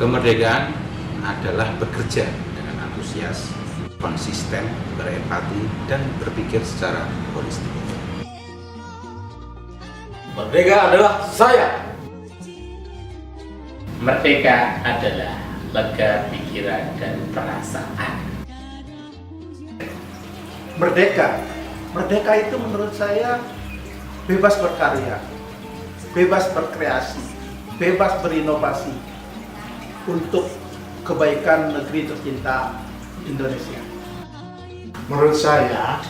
Kemerdekaan adalah bekerja dengan antusias, konsisten, berempati, dan berpikir secara holistik. Merdeka adalah saya. Merdeka adalah lega pikiran dan perasaan. Merdeka itu menurut saya bebas berkarya, bebas berkreasi, bebas berinovasi untuk kebaikan negeri tercinta Indonesia. Menurut saya,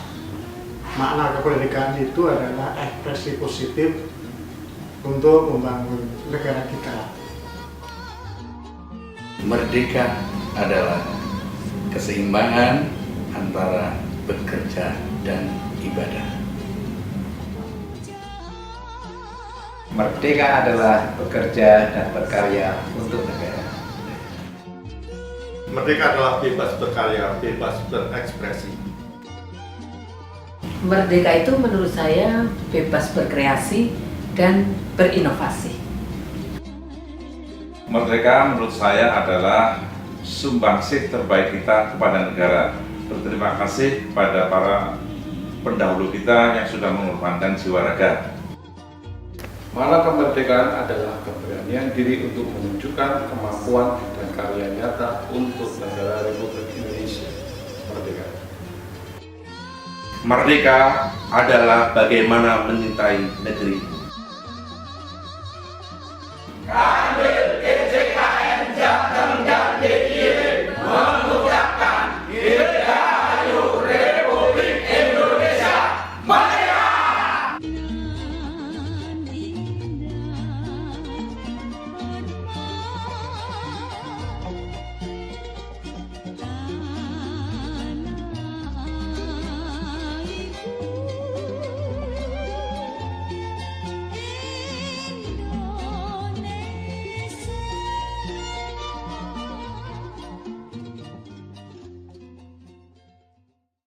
makna kemerdekaan itu adalah ekspresi positif untuk membangun negara kita. Merdeka adalah keseimbangan antara bekerja dan ibadah. Merdeka adalah bekerja dan berkarya untuk negara. Merdeka adalah bebas berkarya, bebas berekspresi. Merdeka itu menurut saya bebas berkreasi dan berinovasi. Merdeka menurut saya adalah sumbangsih terbaik kita kepada negara. Berterima kasih kepada para pendahulu kita yang sudah mengorbankan jiwa raga. Makna kemerdekaan adalah keberanian diri untuk menunjukkan kemampuan dan karya nyata untuk negara Republik Indonesia merdeka. Merdeka adalah bagaimana mencintai negeri.